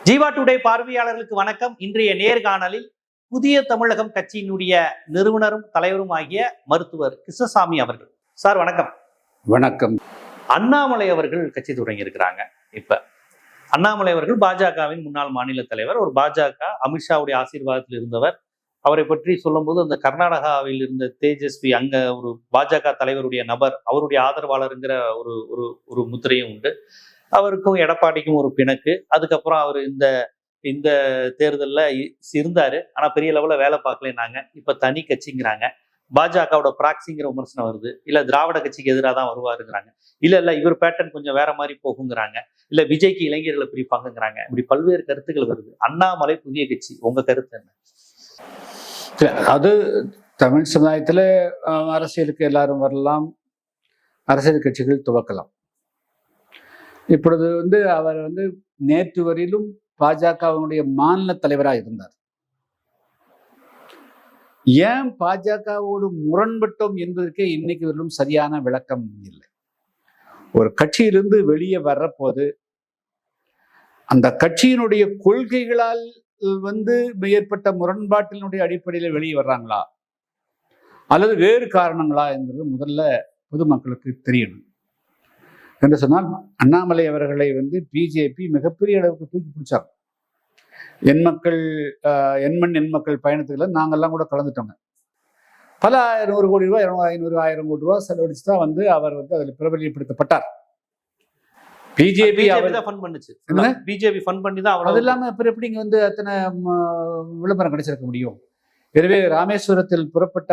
Jeeva today பார்வையாளர்களுக்கு வணக்கம். இன்றைய நேர்காணலில் புதிய தமிழகம் கட்சியினுடைய நிறுவனரும் தலைவரும் ஆகிய மருத்துவர் கிருஷ்ணசாமி அவர்கள். சார் வணக்கம். வணக்கம். அண்ணாமலை அவர்கள் கட்சி தொடங்கி இருக்கிறாங்க. இப்ப அண்ணாமலை அவர்கள் பாஜகவின் முன்னாள் மாநில தலைவர், ஒரு பாஜக அமித்ஷாவுடைய ஆசீர்வாதத்தில் இருந்தவர். அவரை பற்றி சொல்லும் போது அந்த கர்நாடகாவில் இருந்த தேஜஸ்வி, அங்க ஒரு பாஜக தலைவருடைய நபர், அவருடைய ஆதரவாளருங்கிற ஒரு ஒரு ஒரு முத்திரையும் உண்டு. அவருக்கும் எடப்பாடிக்கும் ஒரு பிணக்கு. அதுக்கப்புறம் அவர் இந்த இந்த தேர்தலில் இருந்தாரு, ஆனா பெரிய லெவல்ல வேலை பார்க்கலன்னாங்க. இப்ப தனி கட்சிங்கிறாங்க. பாஜகவோட பிராக்சிங்கிற விமர்சனம் வருது. இல்ல திராவிட கட்சிக்கு எதிராக தான் வருவாருங்கிறாங்க. இல்ல இவர் பேட்டர்ன் கொஞ்சம் வேற மாதிரி போகுங்கிறாங்க. இல்ல விஜய்க்கு இளைஞர்களை பிரிப்பாங்கிறாங்க. இப்படி பல்வேறு கருத்துக்கள் வருது. அண்ணாமலை புதிய கட்சி, உங்க கருத்து என்ன? அது தமிழ் சமுதாயத்துல அரசியலுக்கு எல்லாரும் வரலாம், அரசியல் கட்சிகள் துவக்கலாம். இப்பொழுது அவர் நேற்று வரையிலும் பாஜகவினுடைய மாநில தலைவராக இருந்தார். ஏன் பாஜகவோடு முரண்பட்டோம் என்பதற்கே இன்னைக்கு வரையிலும் சரியான விளக்கம் இல்லை. ஒரு கட்சியிலிருந்து வெளியே வர்றபோது அந்த கட்சியினுடைய கொள்கைகளால் ஏற்பட்ட முரண்பாட்டினுடைய அடிப்படையில் வெளியே வர்றாங்களா அல்லது வேறு காரணங்களா என்பது முதல்ல பொதுமக்களுக்கு தெரியணும். என்று சொன்னால் அண்ணாமலை அவர்களை பிஜேபி மிகப்பெரிய அளவுக்கு தூக்கி பிடிச்சாங்க. எண் மக்கள் பயணத்துல நாங்கெல்லாம் கூட கலந்துட்டோங்க. பல 100 கோடி ரூபாய், 500, 1000 கோடி ரூபாய் செலவழிச்சு தான் அவர் அதில் பிரபலியப்படுத்தப்பட்டார். பிஜேபி பிஜேபி ஃபண்ட் பண்ணி தான். அது இல்லாம அப்புறம் எப்படி இங்க அத்தனை விளம்பரம் கிடைச்சிருக்க முடியும்? எனவே ராமேஸ்வரத்தில் புறப்பட்ட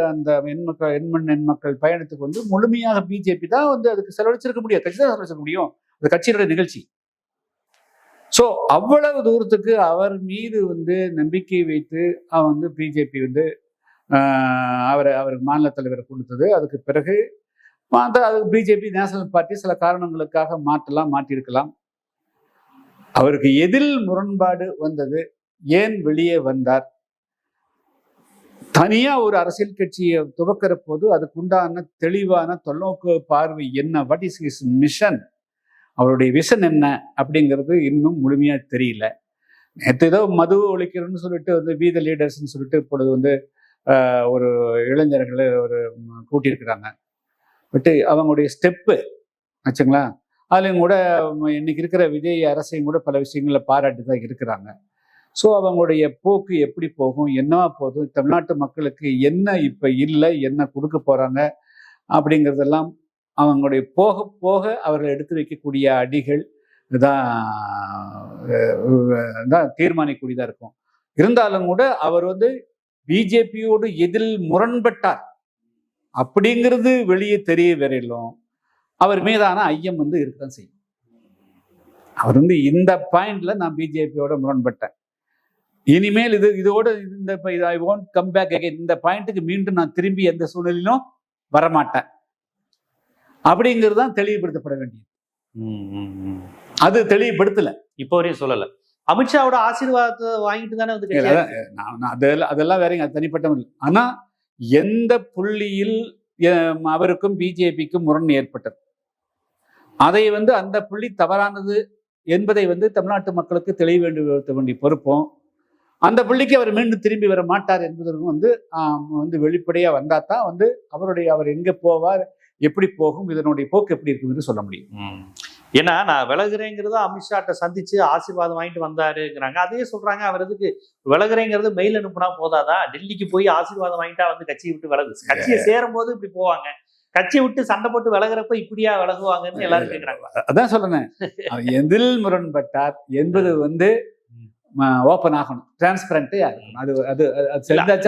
அந்த எண் மக்கள் பயணத்துக்கு முழுமையாக பிஜேபி தான் அதுக்கு செலவழிச்சிருக்க முடியும். கட்சி தான் செலவழிச்சிருக்க முடியும். அது கட்சியினுடைய நிகழ்ச்சி. ஸோ அவ்வளவு தூரத்துக்கு அவர் மீது நம்பிக்கை வைத்து பிஜேபி அவருக்கு மாநில தலைவரை கொடுத்தது. அதுக்கு பிறகு அதுக்கு பிஜேபி நேஷனல் பார்ட்டி சில காரணங்களுக்காக மாற்றிருக்கலாம். அவருக்கு எதில் முரண்பாடு வந்தது, ஏன் வெளியே வந்தார், தனியா ஒரு அரசியல் கட்சியை துவக்கிற போது அதுக்குண்டான தெளிவான தொலைநோக்கு பார்வை என்ன, வாட் இஸ் ஹிஸ் மிஷன், அவருடைய விஷன் என்ன அப்படிங்கிறது இன்னும் முழுமையா தெரியல. நேற்று ஏதோ மது ஒழிக்கிறோன்னு சொல்லிட்டு வீத லீடர்ஸ்ன்னு சொல்லிட்டு இப்பொழுது ஒரு இளைஞர்களை கூட்டியிருக்கிறாங்க. பட்டு அவங்களுடைய ஸ்டெப்பு ஆச்சுங்களா, அதுலையும் கூட இன்னைக்கு இருக்கிற விஜய் அரசையும் கூட பல விஷயங்களை பாராட்டி தான் இருக்கிறாங்க. ஸோ அவங்களுடைய போக்கு எப்படி போகும், என்னவா போதும், தமிழ்நாட்டு மக்களுக்கு என்ன இப்போ இல்லை, என்ன கொடுக்க போகிறாங்க அப்படிங்கிறதெல்லாம் அவங்களுடைய போக போக அவர்கள் எடுத்து வைக்கக்கூடிய அடிகள் தான் தீர்மானிக்கூடியதாக இருக்கும். இருந்தாலும் கூட அவர் பிஜேபியோடு எதில் முரண்பட்டார் அப்படிங்கிறது வெளியே தெரிய வரையிலும் அவர் மீதான ஐயம் இருக்கதான் செய்யும். அவர் இந்த பாயிண்ட்ல நான் பிஜேபியோட முரண்பட்டேன், இனிமேல் இதோட I won't come back again, இந்த பாயிண்ட்டுக்கு மீண்டும் நான் திரும்பி எந்த சூழ்நிலையிலும் வரமாட்டேன் அப்படிங்கிறது தான் தெளிவுபடுத்தப்பட வேண்டியது. அது தெளிவுபடுத்தல, இப்போ வரையும் சொல்லல. அமித்ஷாவோட ஆசீர்வாதத்தை வாங்கிட்டு தானே அதெல்லாம் வேற தனிப்பட்ட. ஆனா எந்த புள்ளியில் அவருக்கும் பிஜேபிக்கும் முரண் ஏற்பட்டது, அதை அந்த புள்ளி தவறானது என்பதை தமிழ்நாட்டு மக்களுக்கு தெளிவுபடுத்த வேண்டிய பொறுப்பும், அந்த புள்ளிக்கு அவர் மீண்டும் திரும்பி வர மாட்டார் என்பதற்கும் வெளிப்படையா வந்தா தான் அவர் எங்க போவார், எப்படி போகும், இதனுடைய போக்கு எப்படி இருக்குன்னு சொல்ல முடியும். ஏன்னா நான் விலகுறேங்கிறத அமித்ஷாட்ட சந்திச்சு ஆசீர்வாதம் வாங்கிட்டு வந்தாருங்கிறாங்க. அதே சொல்றாங்க, அவர் எதுக்கு விலகுறேங்கிறது மெயில் அனுப்புனா போதாதா, டெல்லிக்கு போய் ஆசீர்வாதம் வாங்கிட்டா கட்சியை விட்டு விலகு, கட்சியை சேரும் போது இப்படி போவாங்க, கட்சியை விட்டு சண்டை போட்டு விலகுறப்ப இப்படியா விலகுவாங்கன்னு எல்லாரும் கேட்கிறாங்க. அதான் சொல்றேன், எதில் முரண்பட்டார் என்பது ஓப்பன் ஆகணும், டிரான்ஸ்பரண்டா இருக்கணும்.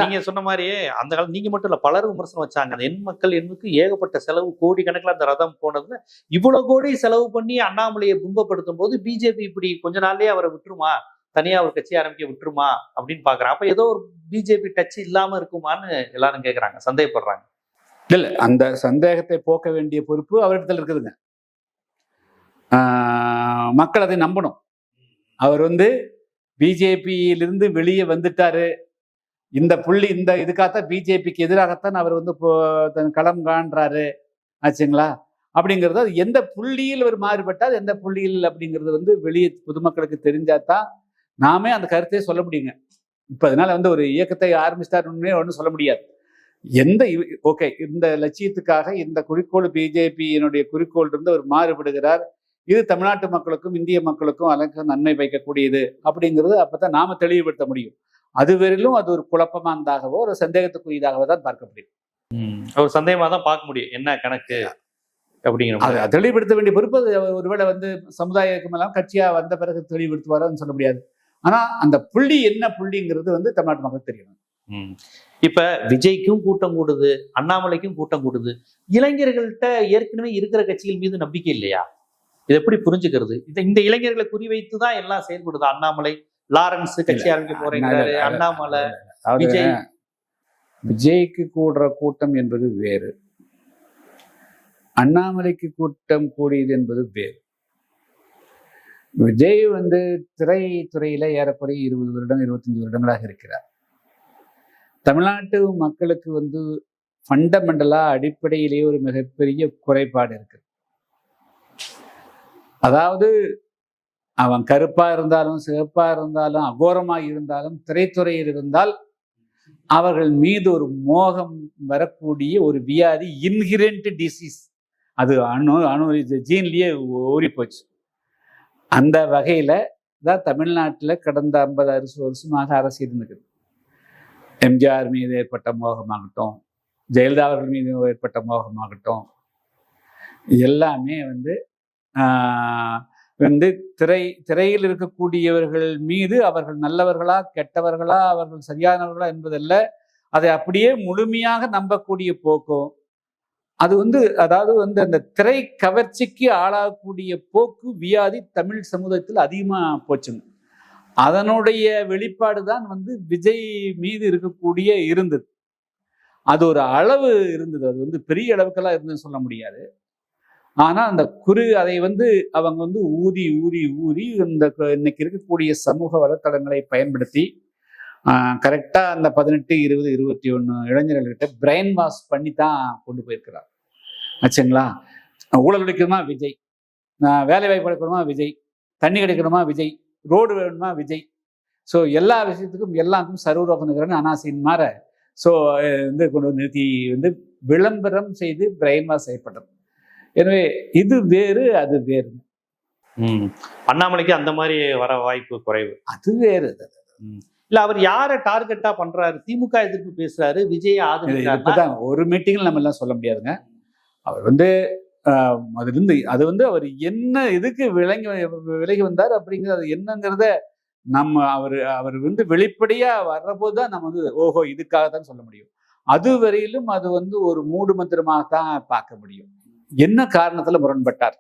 நீங்க சொன்ன மாதிரியே அந்த காலம் நீங்க மட்டும் இல்ல, பலரும் விமர்சனம் வச்சாங்க. அந்த எண் மக்கள் எண்ணுக்கு ஏகப்பட்ட செலவு, கோடி கணக்கில் அந்த ரதம் போனதுல இவ்வளவு கோடி செலவு பண்ணி அண்ணாமலையை துன்பப்படுத்தும் போது பிஜேபி இப்படி கொஞ்ச நாள்லயே அவரை விட்டுருமா, தனியா ஒரு கட்சி ஆரம்பிக்க விட்டுருமா அப்படின்னு பாக்குறாங்க. அப்ப ஏதோ ஒரு பிஜேபி டச் இல்லாம இருக்குமான்னு எல்லாரும் கேட்கறாங்க, சந்தேகப்படுறாங்க. இல்ல, அந்த சந்தேகத்தை போக்க வேண்டிய பொறுப்பு அவரிடத்துல இருக்குதுங்க. மக்கள் அதை நம்பணும். அவர் பிஜேபியிலிருந்து வெளியே வந்துட்டாரு, இந்த புள்ளி இதுக்காகத்தான் பிஜேபிக்கு எதிராகத்தான் அவர் களம் காண்றாரு ஆச்சுங்களா. அப்படிங்கிறது அது எந்த புள்ளியில் ஒரு மாறுபட்டால் எந்த புள்ளியில் அப்படிங்கிறது வந்து வெளியே பொதுமக்களுக்கு தெரிஞ்சாதான் நாமே அந்த கருத்தையே சொல்ல முடியுங்க. இப்ப அதனால வந்து ஒரு இயக்கத்தை ஆரம்பிச்சிட்டாருன்னே ஒன்றும் சொல்ல முடியாது. எந்த ஓகே இந்த லட்சியத்துக்காக இந்த குறிக்கோள் பிஜேபியினுடைய குறிக்கோள் இருந்து அவர் மாறுபடுகிறார், இது தமிழ்நாட்டு மக்களுக்கும் இந்திய மக்களுக்கும் அதற்கு நன்மை வைக்கக்கூடியது அப்படிங்கிறது அப்பதான் நாம தெளிவுபடுத்த முடியும். அதுவரையிலும் அது ஒரு குழப்பமானதாகவோ ஒரு சந்தேகத்துக்குரியதாகவோ தான் பார்க்க முடியும். ஒரு சந்தேகமா தான் பார்க்க முடியும் என்ன கணக்கு அப்படிங்கிற தெளிவுபடுத்த வேண்டிய பொறுப்பு ஒருவேளை வந்து சமுதாய இயக்கமெல்லாம் கட்சியா வந்த பிறகு தெளிவுபடுத்துவாரான்னு சொல்ல முடியாது. ஆனா அந்த புள்ளி என்ன புள்ளிங்கிறது வந்து தமிழ்நாட்டு மக்களுக்கு தெரியணும். இப்ப விஜய்க்கும் கூட்டம் கூடுது, அண்ணாமலைக்கும் கூட்டம் கூடுது, இளைஞர்கள்ட்ட ஏற்கனவே இருக்கிற கட்சிகள் மீது நம்பிக்கை இல்லையா? இது எப்படி புரிஞ்சுக்கிறது? இந்த இளைஞர்களை குறிவைத்துதான் எல்லாம் செயல்படுது. அண்ணாமலை லாரன்ஸ் கட்சி ஆரம்பிக்க போறேங்கிறாரு, அண்ணாமலை விஜய். விஜய்க்கு கூடுற கூட்டம் என்பது வேறு, அண்ணாமலைக்கு கூட்டம் கூடியது என்பது வேறு. விஜய் வந்து திரைத்துறையில ஏறக்குறைய 20 வருடம் 25 வருடங்களாக இருக்கிறார். தமிழ்நாட்டு மக்களுக்கு வந்து ஃபண்டமெண்டலா அடிப்படையிலேயே ஒரு மிகப்பெரிய குறைபாடு இருக்கு. அதாவது அவன் கருப்பா இருந்தாலும் சிவப்பா இருந்தாலும் அகோரமா இருந்தாலும் திரைத்துறையில் இருந்தால் அவர்கள் மீது ஒரு மோகம் வரக்கூடிய ஒரு வியாதி, இன்ஹிரண்ட் டிசீஸ், அது ஜீன்லயே ஊறி போச்சு. அந்த வகையில தான் தமிழ்நாட்டில் கடந்த 50-60 வருஷமாக அரசியல் இருக்குது. எம்ஜிஆர் மீது ஏற்பட்ட மோகமாகட்டும், ஜெயலலிதா அவர்கள் மீது ஏற்பட்ட மோகமாகட்டும், எல்லாமே வந்து திரையில் இருக்கக்கூடியவர்கள் மீது அவர்கள் நல்லவர்களா கெட்டவர்களா அவர்கள் சரியானவர்களா என்பதல்ல, அதை அப்படியே முழுமையாக நம்பக்கூடிய போக்கும், அது வந்து அதாவது வந்து அந்த திரை கவர்ச்சிக்கு ஆளாகக்கூடிய போக்கு வியாதி தமிழ் சமூகத்தில் அதிகமா போச்சுங்க. அதனுடைய வெளிப்பாடு தான் வந்து விஜய் மீது இருக்கக்கூடிய இருந்தது. அது ஒரு அளவு இருந்தது, அது வந்து பெரிய அளவுக்கெல்லாம் இருந்ததுன்னு சொல்ல முடியாது. ஆனா அந்த அதை வந்து அவங்க வந்து ஊதி ஊதி ஊதி இந்த இன்னைக்கு இருக்கக்கூடிய சமூக வலைத்தளங்களை பயன்படுத்தி கரெக்டா அந்த 18, 20, 21 இளைஞர்கள்கிட்ட பிரெயின் வாஷ் பண்ணி தான் கொண்டு போயிருக்கிறார் ஆச்சுங்களா. ஊழல் கிடைக்கணுமா விஜய், வேலை வாய்ப்பு கிடைக்கணுமா விஜய், தண்ணி கிடைக்கணுமா விஜய், ரோடு வேணுமா விஜய். ஸோ எல்லா விஷயத்துக்கும் எல்லாருக்கும் சர்வரோகனுங்கிறன்னு அனாசின் மாற ஸோ வந்து கொண்டு வந்து நிறுத்தி வந்து விளம்பரம் செய்து பிரெயின் வாஷ் செய்யப்பட்டது. எனவே இது வேறு அது வேறு. அண்ணாமலைக்கு அந்த மாதிரி வர வாய்ப்பு குறைவு, அது வேறு. இல்ல அவர் யாரை டார்கெட்டா பண்றாரு? திமுக எதிர்ப்பு பேசுறாரு, விஜய் ஆதரிக்கிறாரு. ஒரு மீட்டிங்ல நம்ம எல்லாம் சொல்ல முடியாதுங்க. அவர் வந்து அது வந்து அவர் என்ன இதுக்கு விலகி வந்தார் அப்படிங்கிறது என்னங்கிறத நம்ம அவர் வந்து வெளிப்படையா வர்றபோதுதான் நம்ம வந்து ஓஹோ இதுக்காக தான் சொல்ல முடியும். அது வரையிலும் அது வந்து ஒரு மூடு மந்திரமாக தான் பார்க்க முடியும். என்ன காரணத்துல முரண்பட்டார்?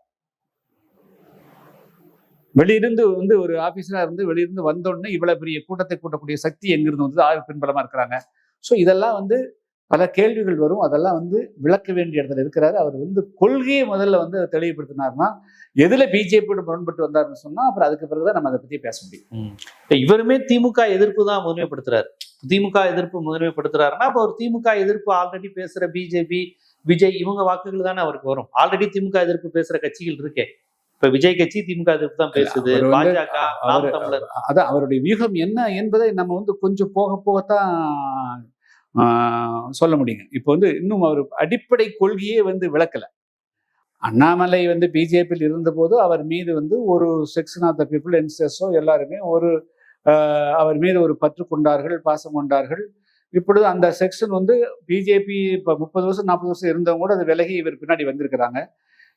வெளியிருந்து வந்து ஒரு ஆபீஸரா இருந்து வெளியிருந்து வந்தோடனே இவ்வளவு பெரிய கூட்டத்தை கூட்டக்கூடிய சக்தி எங்கிருந்து வந்து ஆறு பின்பலமா இருக்கிறாங்க. ஸோ இதெல்லாம் வந்து பல கேள்விகள் வரும். அதெல்லாம் வந்து விளக்க வேண்டிய இடத்துல இருக்கிறாரு. அவர் வந்து கொள்கையை முதல்ல வந்து தெளிவுபடுத்தினார்னா எதுல பிஜேபியோட முரண்பட்டு வந்தாருன்னு சொன்னா அப்புறம் அதுக்கு பிறகுதான் நம்ம அதை பத்தி பேச முடியும். இவருமே திமுக எதிர்ப்பு தான் முதன்மைப்படுத்துறாரு. திமுக எதிர்ப்பு முதன்மைப்படுத்துறாருன்னா அப்ப ஒரு திமுக எதிர்ப்பு ஆல்ரெடி பேசுற பிஜேபி, விஜய் இவங்க வாக்குகள் தானே அவருக்கு வரும். ஆல்ரெடி திமுக எதிர்ப்பு பேசுற கட்சிகள் இருக்கே. இப்ப விஜய் கட்சி திமுக எதிர்ப்பு தான் பேசுது, பாஜக, நாம் தமிழர். அதான் அவருடைய வியூகம் என்ன என்பதை நம்ம வந்து கொஞ்சம் போக போகத்தான் சொல்ல முடியுங்க. இப்போ வந்து இன்னும் அவர் அடிப்படை கொள்கையே வந்து விளக்கல. அண்ணாமலை வந்து பிஜேபியில் இருந்த போது அவர் மீது வந்து ஒரு செக்ஷன் ஆஃப் த பீப்புள் யங்ஸ்டர்ஸோ எல்லாருமே அவர் மீது ஒரு பற்று கொண்டார்கள், பாசம் கொண்டார்கள். இப்பொழுது அந்த செக்ஷன் வந்து பிஜேபி இப்போ 30 வருஷம் 40 வருஷம் இருந்தவங்க கூட அது விலகி இவர் பின்னாடி வந்திருக்கிறாங்க.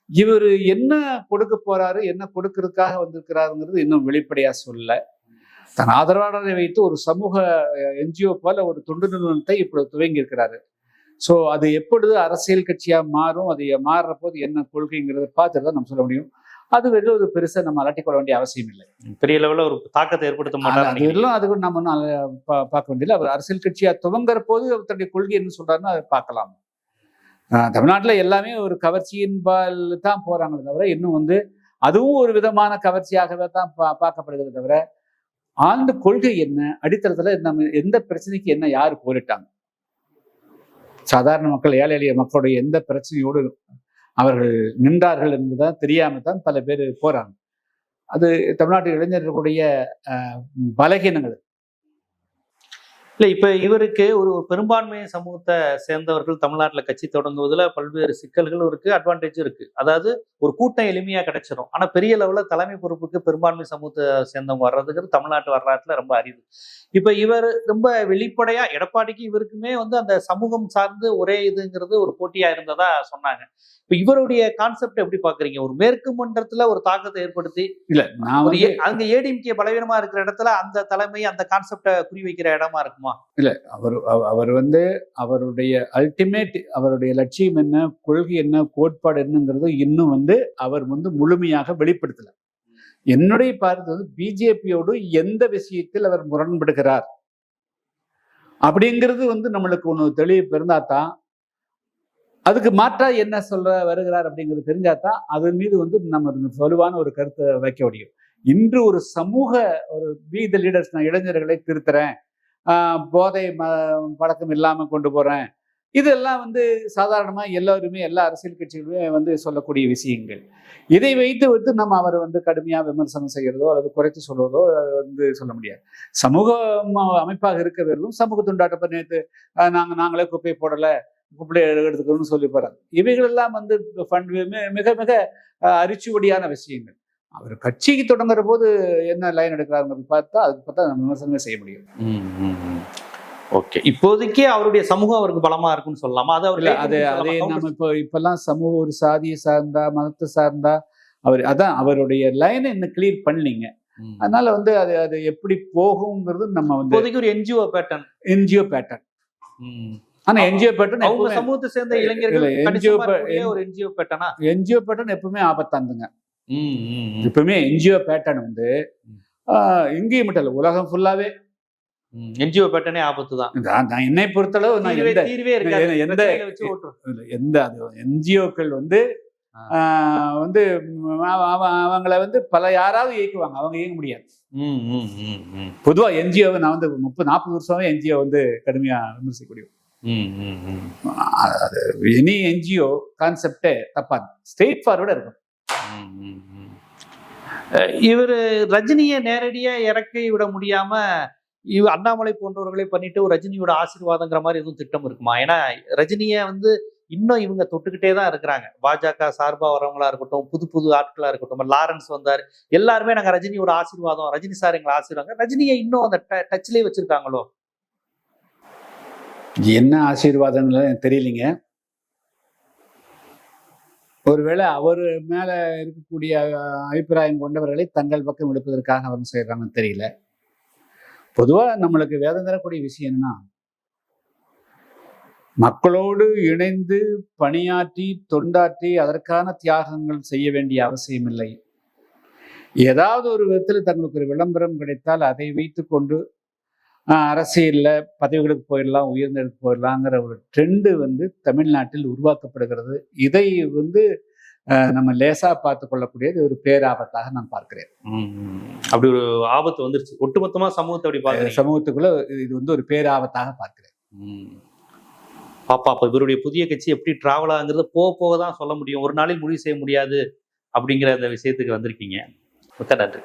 இவர் என்ன கொடுக்க போறாரு, என்ன கொடுக்கறதுக்காக வந்திருக்கிறாருங்கிறது இன்னும் வெளிப்படையா சொல்லல. தன் ஆதரவாளரை வைத்து ஒரு சமூக என்ஜிஓ போல ஒரு தொண்டு நிறுவனத்தை இப்பொழுது துவங்கி இருக்கிறாரு. ஸோ அது எப்பொழுது அரசியல் கட்சியா மாறும், அது மாறுற போது என்ன கொள்கைங்கிறத பார்த்துட்டு தான் நம்ம சொல்ல முடியும். அது வெறும் ஒரு பெருசா நம்ம அலட்டிக்கொள்ள வேண்டிய அவசியம் இல்லை. பெரிய லெவலில் ஒரு தாக்கத்தை ஏற்படுத்த மாட்டார். அதுக்கு நம்ம பார்க்க வேண்டியதில்லை. அவர் அரசியல் கட்சியா துவங்குற போது தன்னுடைய கொள்கை என்ன சொல்றாருன்னு அதை பார்க்கலாம். தமிழ்நாட்டில் எல்லாமே ஒரு கவர்ச்சியின் பால் தான் போறாங்களே தவிர இன்னும் வந்து அதுவும் ஒரு விதமான கவர்ச்சியாகவே தான் பார்க்கப்படுகிறது தவிர ஆழ்ந்த கொள்கை என்ன, அடித்தளத்துல நம்ம எந்த பிரச்சனைக்கு என்ன யாரு போரிட்டாங்க, சாதாரண மக்கள் ஏழை எளிய மக்களுடைய எந்த பிரச்சனையோடு அவர்கள் நின்றார்கள் என்பதுதான் தெரியாம தான் பல பேர் போறாங்க. அது தமிழ்நாட்டு இளைஞர்களுடைய பலகீனங்கள். இல்ல இப்ப இவருக்கு ஒரு பெரும்பான்மை சமூகத்தை சேர்ந்தவர்கள் தமிழ்நாட்டுல கட்சி தொடங்குவதுல பல்வேறு சிக்கல்களும் இருக்கு, அட்வான்டேஜும் இருக்கு. அதாவது ஒரு கூட்டம் எளிமையா கிடைச்சிடும். ஆனா பெரிய லெவல்ல தலைமை பொறுப்புக்கு பெரும்பான்மை சமூகத்தை சேர்ந்தவங்க வர்றதுங்கிறது தமிழ்நாட்டு வரலாற்றுல ரொம்ப அரிது. இப்ப இவர் ரொம்ப வெளிப்படையா எடப்பாடிக்கு இவருக்குமே அந்த அந்த சார்ந்து ஒரே இதுங்கிறது ஒரு போட்டியா இருந்ததா சொன்னாங்க. இப்ப இவருடைய கான்செப்ட் எப்படி பாக்குறீங்க? ஒரு மேற்கு மன்றத்துல ஒரு தாக்கத்தை ஏற்படுத்தி இல்ல நான் ஒரு அங்க ஏடிஎம்கே பலவீனமா இருக்கிற இடத்துல அந்த தலைமை அந்த கான்செப்டை குறி வைக்கிற இடமா இருக்குமா? இல்ல அவர் அவருடைய அல்டிமேட் அவருடைய லட்சியம் என்ன, கொள்கை என்ன, கோட்பாடு என்னங்கிறது இன்னும் அவர் முழுமையாக வெளிப்படுத்தல. என்னுடைய பார்த்து பிஜேபியோடு எந்த விஷயத்தில் அவர் முரண்படுகிறார் அப்படிங்கிறது நம்மளுக்கு ஒண்ணு தெளிவு இருந்தாதான், அதுக்கு மாற்றா என்ன சொல்ற வருகிறார் அப்படிங்கிறது தெரிஞ்சாதான் அதன் மீது நம்ம வலுவான ஒரு கருத்தை வைக்க முடியும். இன்று ஒரு சமூக ஒரு பி த லீடர்ஸ், நான் இளைஞர்களை திருத்துறேன், போதை பழக்கம் இல்லாம கொண்டு போறேன், இதெல்லாம் சாதாரணமா எல்லாருமே எல்லா அரசியல் கட்சிகளுமே சொல்லக்கூடிய விஷயங்கள். இதை வைத்து நம்ம அவரை கடுமையா விமர்சனம் செய்யறதோ அல்லது குறைத்து சொல்வதோ சொல்ல முடியாது. சமூக அமைப்பாக இருக்கிறவர்களும் சமூக துண்டாட்ட நேற்று நாங்களே குப்பையை போடல, குப்பையை எடுத்துக்கணும்னு சொல்லி போறாங்க. இவைகள் எல்லாம் மிக மிக அரிச்சுவடியான விஷயங்கள். அவர் கட்சிக்கு தொடங்குற போது என்ன லைன் எடுக்கிறாருங்கிறது பார்த்தா அதுக்கு பார்த்தா நம்ம விமர்சனமே செய்ய முடியும். ஓகே, இப்போதைக்கு அவருடைய சமூகம் அவருக்கு பலமா இருக்குன்னு சொல்லலாமா? அதே நம்ம இப்பெல்லாம் சமூக ஒரு சாதியை சார்ந்தா மதத்தை சார்ந்தா அதான் அவருடைய லைனை இன்னும் கிளியர் பண்ணலீங்க. அதனால அது எப்படி போகுங்கிறது நம்ம இப்போதைக்கு ஒரு என்ஜிஓ பேட்டர்ன். ஆனா என்ஜிஓ பேட்டர்ன் அவங்க சமூகத்தை சேர்ந்த இளைஞர்கள் என்ஜிஓ பேட்டர்ன் எப்பவுமே ஆபத்தாந்துங்க. எப்பவுமே என்ஜிஓ பேட்டர்ன் இங்கேயும் மட்டும் இல்ல, உலகம் ஃபுல்லாவே என்ஜிஓ பேட்டர்னே ஆபத்து தான். என்னை பொறுத்தளவு நான் எந்த என்ஜிஓக்கள் அவங்கள பல யாராவது இயக்குவாங்க, அவங்க இயங்க முடியாது. பொதுவா என்ஜிஓவை நான் 30-40 வருஷமே என்ஜிஓ கடுமையா விமர்சிக்கக்கூடிய எனி என்ஜிஓ கான்செப்டே தப்பா, ஸ்ட்ரெயிட் ஃபார்வர்டா இருக்கும். இவர் ரஜினியை நேரடியா இறக்கி விட முடியாம அண்ணாமலை போன்றவர்களை பண்ணிட்டு ஒரு ரஜினியோட ஆசீர்வாதங்கிற மாதிரி எதுவும் திட்டம் இருக்குமா? ஏன்னா ரஜினியை இன்னும் இவங்க தொட்டுக்கிட்டே தான் இருக்கிறாங்க. பாஜக சார்பா வரவங்களா இருக்கட்டும், புது புது ஆட்களா இருக்கட்டும், லாரன்ஸ் வந்தார், எல்லாருமே நாங்க ரஜினியோட ஆசீர்வாதம், ரஜினி சார் எங்களை ஆசீர்வாதம், ரஜினியை இன்னும் அந்த டச்லயே வச்சிருக்காங்களோ? என்ன ஆசீர்வாதம்னு தெரியலீங்க. ஒருவேளை அவர் மேல இருக்கக்கூடிய அபிப்பிராயம் கொண்டவர்களை தங்கள் பக்கம் எடுப்பதற்காக அவங்க செய்யறாங்கன்னு தெரியல. பொதுவா நம்மளுக்கு வேதம் தரக்கூடிய விஷயம் என்னன்னா, மக்களோடு இணைந்து பணியாற்றி தொண்டாற்றி அதற்கான தியாகங்கள் செய்ய வேண்டிய அவசியம் இல்லை. ஏதாவது ஒரு விதத்தில் தங்களுக்கு ஒரு விளம்பரம் கிடைத்தால் அதை வைத்து கொண்டு அரசியல்ல பதவிகளுக்கு போயிடலாம், உயர்ந்தெடுத்து போயிடலாங்கிற ஒரு ட்ரெண்டு தமிழ்நாட்டில் உருவாக்கப்படுகிறது. இதை நம்ம லேசா பார்த்து கொள்ளக்கூடியது ஒரு பேராபத்தாக நான் பார்க்கிறேன். அப்படி ஒரு ஆபத்து வந்துருச்சு ஒட்டுமொத்தமா சமூகத்தை அப்படி பார்க்கிறேன். சமூகத்துக்குள்ள இது ஒரு பேராபத்தாக பார்க்கிறேன். பாப்பா அப்ப இவருடைய புதிய கட்சி எப்படி டிராவல் ஆகுங்கிறத போக போக தான் சொல்ல முடியும், ஒரு நாளில் முடிவு செய்ய முடியாது அப்படிங்கிற அந்த விஷயத்துக்கு வந்திருக்கீங்க. மிக்க நன்றி.